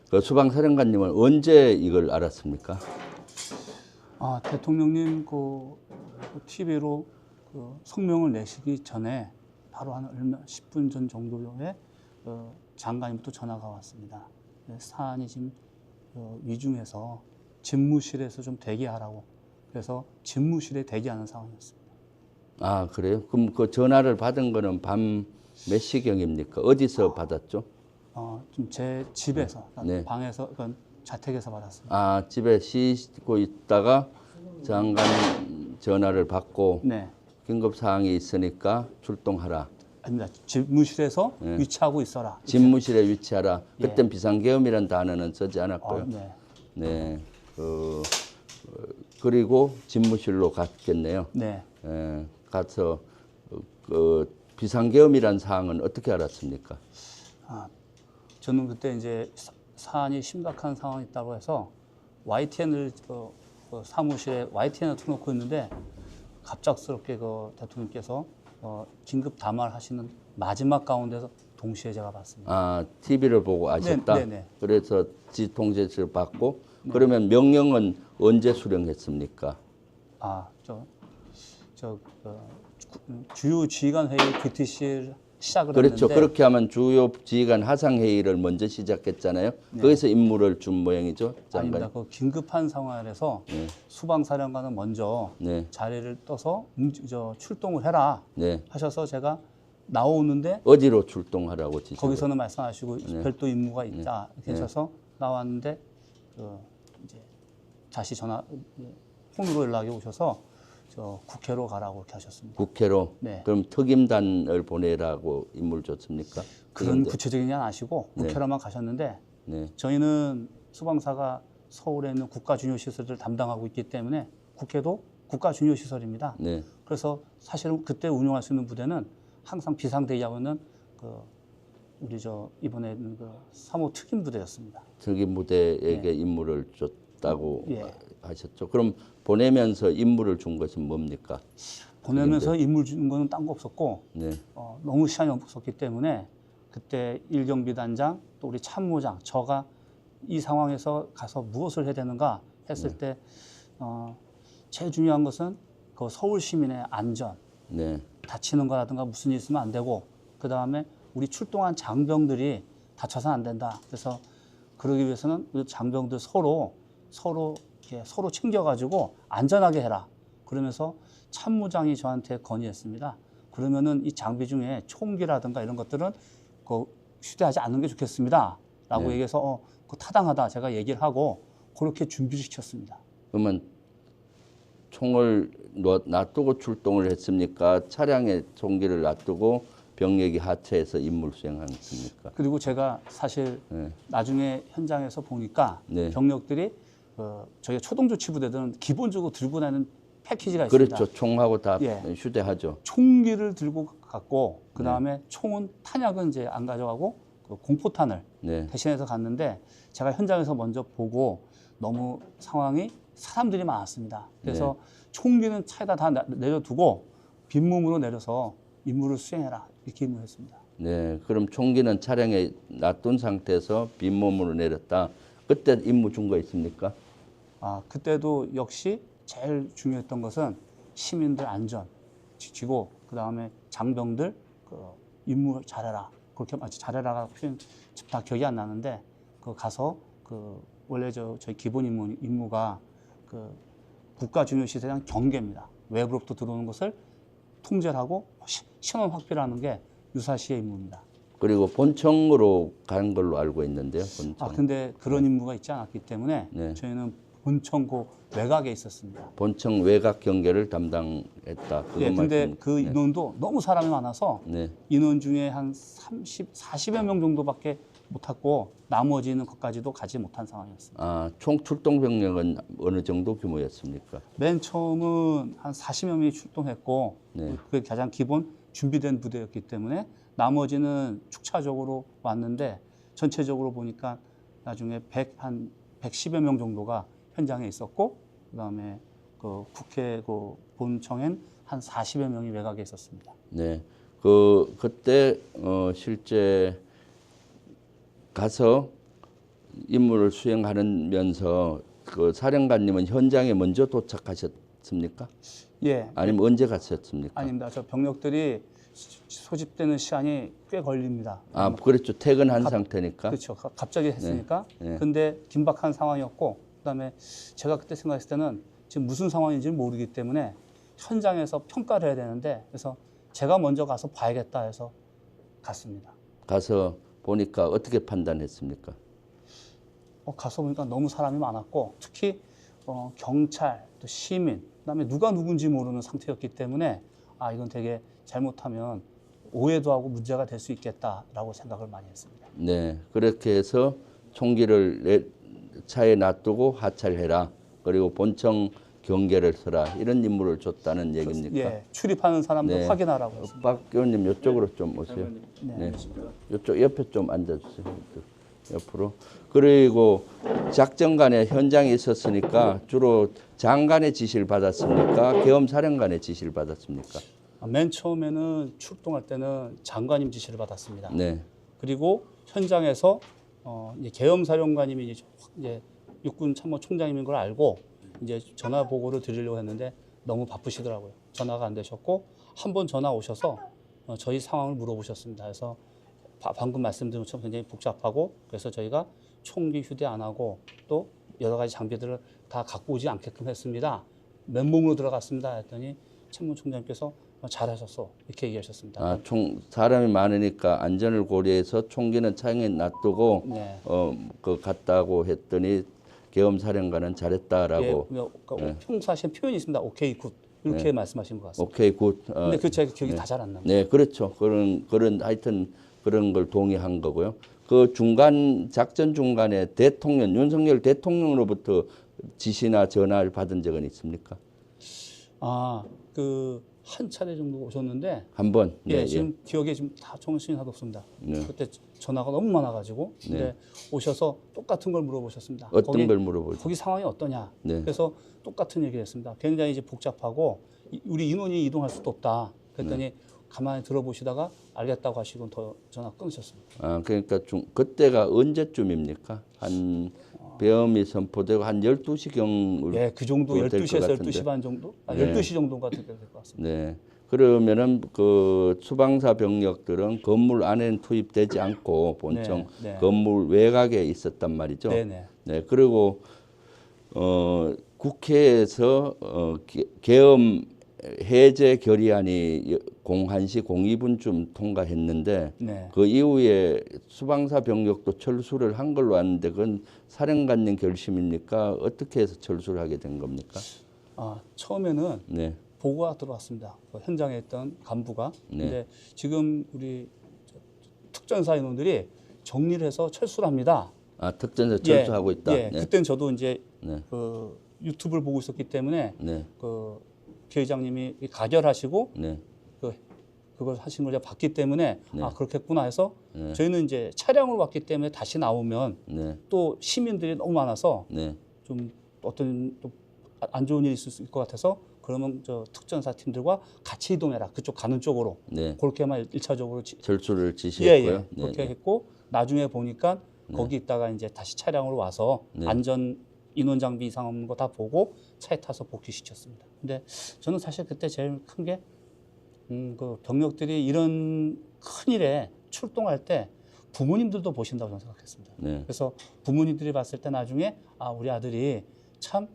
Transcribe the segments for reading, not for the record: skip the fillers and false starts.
그 수방사령관님은 언제 이걸 알았습니까? 아, 대통령님 그 TV로 그 성명을 내시기 전에 바로 한 얼마 10분 전 정도에 장관님부터 전화가 왔습니다. 사안이 지금 위중해서 집무실에서 좀 대기하라고. 그래서 집무실에 대기하는 상황이었습니다. 아, 그래요? 그럼 그 전화를 받은 거는 밤 몇 시경입니까? 어디서 받았죠? 좀 제 집에서 네. 방에서 자택에서 받았습니다. 아, 집에 쉬고 있다가 장관 전화를 받고 네, 긴급 사항이 있으니까 출동하라. 아닙니다. 집무실에서 위치하고 있어라. 집무실에 위치하라. 예. 그땐 비상계엄이라는 단어는 쓰지 않았고요. 네, 네. 그리고 집무실로 갔겠네요. 네. 가서 그 비상계엄이라는 사항은 어떻게 알았습니까? 저는 그때 이제 사안이 심각한 상황이 있다고 해서 YTN을 사무실에 YTN을 틀어놓고 있는데 갑작스럽게 그 대통령께서 긴급 담화를 하시는 마지막 가운데서 동시에 제가 봤습니다. 아, TV를 보고 아셨다? 네, 네, 네. 그래서 지통제를 받고 그러면 명령은 언제 수령했습니까? 주요 지휘관 회의 QTC를 시작을 그렇죠. 했는데 그렇게 하면 주요 지휘관 하상회의를 먼저 시작했잖아요. 거기서 임무를 준 모양이죠, 장관이. 아닙니다. 그 긴급한 상황에서 수방사령관은 먼저 네. 자리를 떠서 출동을 해라 네. 하셔서 제가 나오는데 어디로 출동하라고 지시? 거기서는 말씀하시고 별도 임무가 있다 이렇게 하셔서 나왔는데 이제 다시 폰으로 연락이 오셔서 국회로 가라고 이렇게 하셨습니다. 국회로. 네. 그럼 특임단을 보내라고 임무를 줬습니까? 그런 구체적인 건 아시고 네. 국회로만 가셨는데 네. 저희는 수방사가 서울에 있는 국가중요시설을 담당하고 있기 때문에 국회도 국가중요시설입니다. 네. 그래서 사실은 그때 운영할 수 있는 부대는 항상 비상대기하고 있는 우리 이번에 있는 3호 특임 부대였습니다. 특임 부대에게 임무를 줬다고 예. 하셨죠. 그럼 보내면서 임무를 준 것은 뭡니까? 보내면서 임무 주는 거는 딴 거 없었고 네. 너무 시간이 없었기 때문에 그때 일경비단장 또 우리 참모장 저가 이 상황에서 가서 무엇을 해야 되는가 했을 때 제일 중요한 것은 그 서울 시민의 안전, 네. 다치는 거라든가 무슨 일 있으면 안 되고 그 다음에 우리 출동한 장병들이 다쳐서는 안 된다. 그래서 그러기 위해서는 우리 장병들 서로 챙겨가지고 안전하게 해라. 그러면서 참모장이 저한테 건의했습니다. 그러면은 이 장비 중에 총기라든가 이런 것들은 휴대하지 않는 게 좋겠습니다. 라고 네. 얘기해서 그거 타당하다 제가 얘기를 하고 그렇게 준비를 시켰습니다. 그러면 총을 놔두고 출동을 했습니까? 차량에 총기를 놔두고 병력이 하차해서 임무를 수행했습니까? 그리고 제가 사실 네. 나중에 현장에서 보니까 네. 병력들이 저희 초동조치부대들은 기본적으로 들고 다니는 패키지가 있습니다. 그렇죠. 총하고 다 예. 휴대하죠. 총기를 들고 갔고 그 다음에 총은 탄약은 이제 안 가져가고 공포탄을 네. 대신해서 갔는데 제가 현장에서 먼저 보고 너무 상황이 사람들이 많았습니다. 그래서 총기는 차에다 다 내려두고 빈몸으로 내려서 임무를 수행해라 이렇게 임무했습니다. 네. 그럼 총기는 차량에 놔둔 상태에서 빈몸으로 내렸다. 그때 임무 준 거 있습니까? 그때도 역시 제일 중요했던 것은 시민들 안전 지키고 그 다음에 장병들 임무 잘해라. 그렇게 잘해라가 표현 다 기억이 안 나는데 가서 원래 저희 기본 임무가 국가중요시설에 대한 경계입니다. 외부로부터 들어오는 것을 통제를 하고 신원 확보하는 게 유사시의 임무입니다. 그리고 본청으로 간 걸로 알고 있는데요. 본청. 근데 그런 임무가 있지 않았기 때문에 네. 저희는 본청 외곽에 있었습니다. 본청 외곽 경계를 담당했다. 예, 근데 말씀. 그 인원도 너무 사람이 많아서 네. 인원 중에 한 40여 명 정도밖에 못 탔고 나머지는 거기까지도 가지 못한 상황이었습니다. 총 출동 병력은 어느 정도 규모였습니까? 맨 처음은 한 40여 명이 출동했고 네. 그게 가장 기본 준비된 부대였기 때문에 나머지는 축차적으로 왔는데 전체적으로 보니까 나중에 한 110여 명 정도가 현장에 있었고 그다음에 국회 본청엔 한 40여 명이 외곽에 있었습니다. 네. 그때 실제 가서 임무를 수행하면서 그 사령관님은 현장에 먼저 도착하셨습니까? 예. 아니면 언제 갔었습니까? 아닙니다. 저 병력들이 소집되는 시간이 꽤 걸립니다. 아, 그렇죠. 퇴근한 갑- 상태니까. 그렇죠. 갑자기 했으니까. 네. 근데 긴박한 상황이었고, 그다음에 제가 그때 생각했을 때는 지금 무슨 상황인지 모르기 때문에 현장에서 평가를 해야 되는데, 그래서 제가 먼저 가서 봐야겠다 해서 갔습니다. 가서 보니까 어떻게 판단했습니까? 가서 보니까 너무 사람이 많았고, 특히 경찰, 또 시민, 그다음에 누가 누군지 모르는 상태였기 때문에 아, 이건 되게 잘못하면 오해도 하고 문제가 될 수 있겠다라고 생각을 많이 했습니다. 네, 그렇게 해서 총기를 차에 놔두고 하차해라. 그리고 본청 경계를 서라. 이런 임무를 줬다는 얘기입니까? 예, 출입하는 사람도 네. 확인하라고 했습니다. 박 의원님 이쪽으로 좀 오세요. 네. 이쪽 옆에 좀 앉아주세요. 이쪽 옆으로. 그리고 작전관에 현장에 있었으니까 주로 장관의 지시를 받았습니까? 계엄사령관의 지시를 받았습니까? 맨 처음에는 출동할 때는 장관님 지시를 받았습니다. 네, 그리고 현장에서 이제 계엄사령관님이 이제 육군 참모총장님인 걸 알고 이제 전화 보고를 드리려고 했는데 너무 바쁘시더라고요. 전화가 안 되셨고 한 번 전화 오셔서 저희 상황을 물어보셨습니다. 그래서 방금 말씀드린 것처럼 굉장히 복잡하고 그래서 저희가 총기 휴대 안 하고 또 여러 가지 장비들을 다 갖고 오지 않게끔 했습니다. 맨몸으로 들어갔습니다. 했더니 참모총장님께서 잘하셨어 이렇게 얘기하셨습니다. 아, 사람이 많으니까 안전을 고려해서 총기는 차에 놔두고 네. 그 갔다고 했더니 계엄사령관은 잘했다라고. 그러니까 평소하시는 표현이 있습니다. 오케이 굿 이렇게 말씀하신 것 같습니다. 오케이 굿. 근데 그 제가 기억이 다 잘 안 납니다. 네, 그렇죠. 그런 하여튼 그런 걸 동의한 거고요. 그 중간 작전 중간에 대통령 윤석열 대통령으로부터 지시나 전화를 받은 적은 있습니까? 그 한 차례 정도 오셨는데 한 번. 예, 지금 기억에 지금 다 정신이 하나도 없습니다. 네. 그때 전화가 너무 많아가지고 근데 오셔서 똑같은 걸 물어보셨습니다. 어떤 걸 물어보죠? 거기 상황이 어떠냐? 네. 그래서 똑같은 얘기를 했습니다. 굉장히 이제 복잡하고 우리 인원이 이동할 수도 없다. 그랬더니 가만히 들어보시다가 알겠다고 하시고 더 전화 끊으셨습니다. 아, 그러니까 그때가 언제쯤입니까? 한 배엄이 선포되고 한 12시경. 예, 그 정도 될 12시에서 것 같은데. 12시 반 정도? 네. 12시 정도가 될 것 같습니다. 네. 그러면은 그 수방사 병력들은 건물 안에는 투입되지 않고 본청 네, 네. 건물 외곽에 있었단 말이죠. 네네. 네. 그리고 국회에서 계엄 해제 결의안이 01시 02분쯤 통과했는데 네. 그 이후에 수방사 병력도 철수를 한 걸로 아는데 그건 사령관님 결심입니까? 어떻게 해서 철수를 하게 된 겁니까? 처음에는 네. 보고가 들어왔습니다. 그 현장에 있던 간부가. 네. 근데 지금 우리 특전사 인원들이 정리를 해서 철수를 합니다. 아, 특전사 철수하고 있다. 예, 네. 그때는 저도 이제 네. 그 유튜브를 보고 있었기 때문에 네. 그 부회장님이 가결하시고 네. 그걸 하신 걸 제가 봤기 때문에 네. 그렇겠구나 해서 네. 저희는 이제 차량으로 왔기 때문에 다시 나오면 네. 또 시민들이 너무 많아서 네. 좀 어떤 또 안 좋은 일이 있을 것 같아서 그러면 저 특전사 팀들과 같이 이동해라 그쪽 가는 쪽으로 네. 그렇게만 일차적으로 철수를 지시했고요. 예. 그렇게 했고 나중에 보니까 거기 있다가 이제 다시 차량으로 와서 네. 안전 인원 장비 이상 없는 거 다 보고 차에 타서 복귀시켰습니다. 근데 저는 사실 그때 제일 큰 게 그 병력들이 이런 큰 일에 출동할 때 부모님들도 보신다고 저는 생각했습니다. 네. 그래서 부모님들이 봤을 때 나중에 우리 아들이 참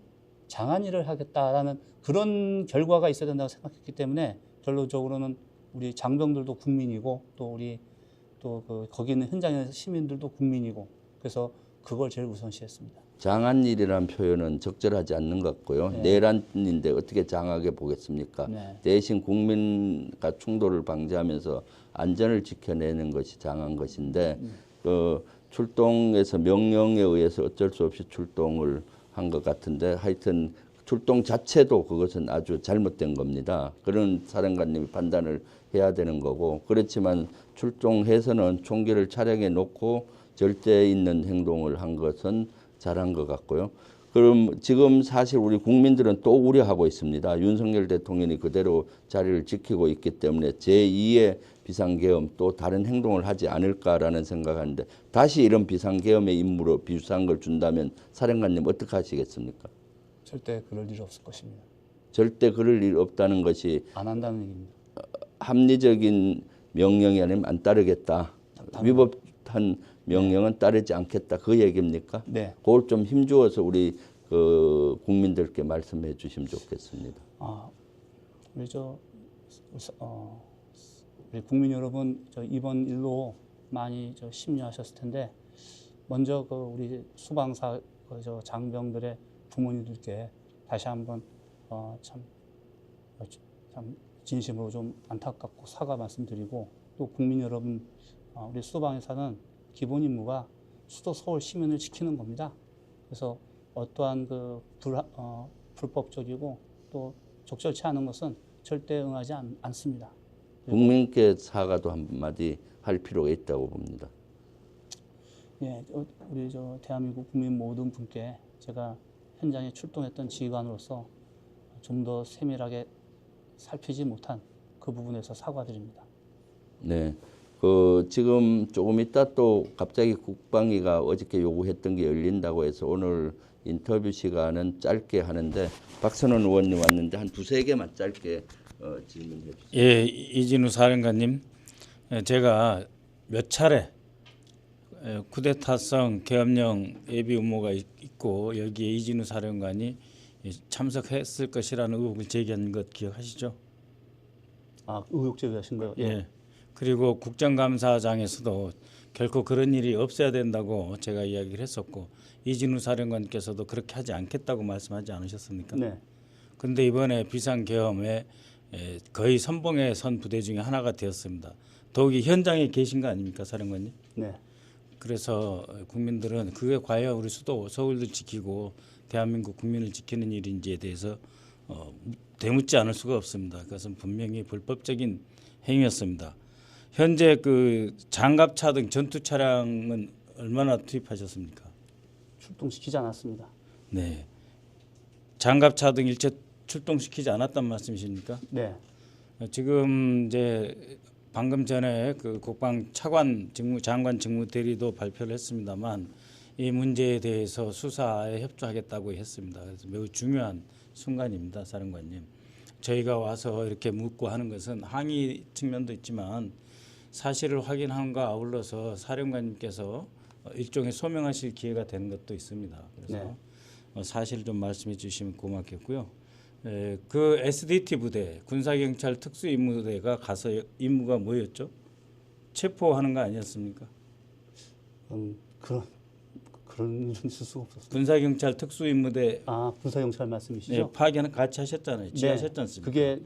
장한 일을 하겠다라는 그런 결과가 있어야 된다고 생각했기 때문에 결론적으로는 우리 장병들도 국민이고 또 우리 또 거기 있는 현장에 시민들도 국민이고 그래서 그걸 제일 우선시했습니다. 장한 일이라는 표현은 적절하지 않는 것 같고요. 네. 내란인데 어떻게 장하게 보겠습니까? 네. 대신 국민과 충돌을 방지하면서 안전을 지켜내는 것이 장한 것인데 그 출동에서 명령에 의해서 어쩔 수 없이 출동을 한 것 같은데 하여튼 출동 자체도 그것은 아주 잘못된 겁니다. 그런 사령관님이 판단을 해야 되는 거고 그렇지만 출동해서는 총기를 차량에 놓고 절대 있는 행동을 한 것은 잘한 것 같고요. 그럼 지금 사실 우리 국민들은 또 우려하고 있습니다. 윤석열 대통령이 그대로 자리를 지키고 있기 때문에 제2의 비상계엄 또 다른 행동을 하지 않을까라는 생각하는데 다시 이런 비상계엄의 임무로 비슷한 걸 준다면 사령관님 어떻게 하시겠습니까? 절대 그럴 일이 없을 것입니다. 절대 그럴 일 없다는 것이 안 한다는 얘기입니다. 합리적인 명령이 아니면 안 따르겠다. 위법한 명령은 따르지 않겠다. 그 얘기입니까? 네. 그걸 좀 힘주어서 우리 그 국민들께 말씀해 주시면 좋겠습니다. 우리 우리 국민 여러분 이번 일로 많이 심려하셨을 텐데 먼저 우리 수방사 장병들의 부모님들께 다시 한번 참 진심으로 좀 안타깝고 사과 말씀드리고 또 국민 여러분 우리 수방에서는 기본 임무가 수도 서울 시민을 지키는 겁니다. 그래서 어떠한 불법적이고 또 적절치 않은 것은 절대 응하지 않습니다. 국민께 사과도 한마디 할 필요가 있다고 봅니다. 예, 우리 대한민국 국민 모든 분께 제가 현장에 출동했던 지휘관으로서 좀 더 세밀하게 살피지 못한 그 부분에서 사과드립니다. 네. 지금 조금 있다 또 갑자기 국방위가 어저께 요구했던 게 열린다고 해서 오늘 인터뷰 시간은 짧게 하는데 박선원 의원님 왔는데 한 두세 개만 짧게 질문해 주세요. 예, 이진우 사령관님, 제가 몇 차례 쿠데타성 계엄령 예비 음모가 있고 여기에 이진우 사령관이 참석했을 것이라는 의혹을 제기한 것 기억하시죠? 의혹 제기하신 거요? 예. 그리고 국정감사장에서도 결코 그런 일이 없어야 된다고 제가 이야기를 했었고 이진우 사령관께서도 그렇게 하지 않겠다고 말씀하지 않으셨습니까? 네. 근데 이번에 비상계엄에 거의 선봉에 선 부대 중에 하나가 되었습니다. 더욱이 현장에 계신 거 아닙니까, 사령관님? 네. 그래서 국민들은 그게 과연 우리 수도 서울을 지키고 대한민국 국민을 지키는 일인지에 대해서 되묻지 않을 수가 없습니다. 그것은 분명히 불법적인 행위였습니다. 현재 장갑차 등 전투 차량은 얼마나 투입하셨습니까? 출동시키지 않았습니다. 네. 장갑차 등 일체 출동시키지 않았단 말씀이십니까? 네. 지금 이제 방금 전에 국방 차관 장관 직무 대리도 발표를 했습니다만 이 문제에 대해서 수사에 협조하겠다고 했습니다. 그래서 매우 중요한 순간입니다, 사령관님. 저희가 와서 이렇게 묻고 하는 것은 항의 측면도 있지만 사실을 확인함과 아울러서 사령관님께서 일종의 소명하실 기회가 되는 것도 있습니다. 그래서 사실을 좀 말씀해 주시면 고맙겠고요. 그 SDT 부대, 군사경찰 특수임무대가 가서 임무가 뭐였죠? 체포하는 거 아니었습니까? 그런 일은 있을 수가 없었어요. 군사경찰 특수임무대 군사경찰 말씀이시죠? 네, 파견은 같이 하셨잖아요. 지하셨지 않습니까? 그게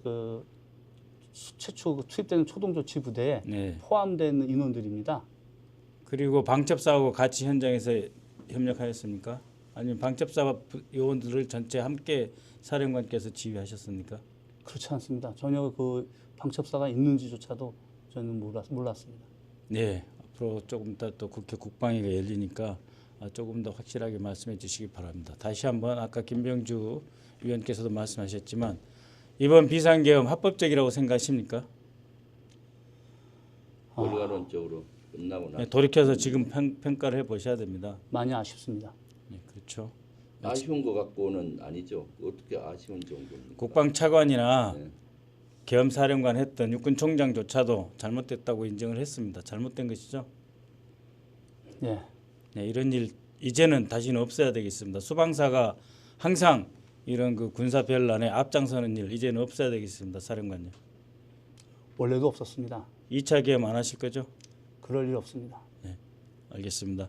최초 투입되는 초동조치 부대에 포함된 인원들입니다. 그리고 방첩사하고 같이 현장에서 협력하였습니까? 아니면 방첩사 요원들을 전체 함께 사령관께서 지휘하셨습니까? 그렇지 않습니다. 전혀 방첩사가 있는지조차도 저는 몰랐습니다. 네, 앞으로 조금 더 또 국회 국방위가 열리니까 조금 더 확실하게 말씀해 주시기 바랍니다. 다시 한번 아까 김병주 위원께서도 말씀하셨지만 이번 비상계엄 합법적이라고 생각하십니까? 결과론적으로 끝나고 나서 돌이켜서 지금 평가를 해보셔야 됩니다. 많이 아쉽습니다. 네, 그렇죠. 아쉬운 것 갖고는 아니죠. 어떻게 아쉬운 정도입니까? 국방차관이나 계엄사령관 했던 육군총장조차도 잘못됐다고 인정을 했습니다. 잘못된 것이죠. 네. 네, 이런 일 이제는 다시는 없어야 되겠습니다. 수방사가 항상 이런 군사 변란에 앞장서는 일 이제는 없어야 되겠습니다, 사령관님. 원래도 없었습니다. 2차 계엄 안 하실 거죠? 그럴 일 없습니다. 네, 알겠습니다.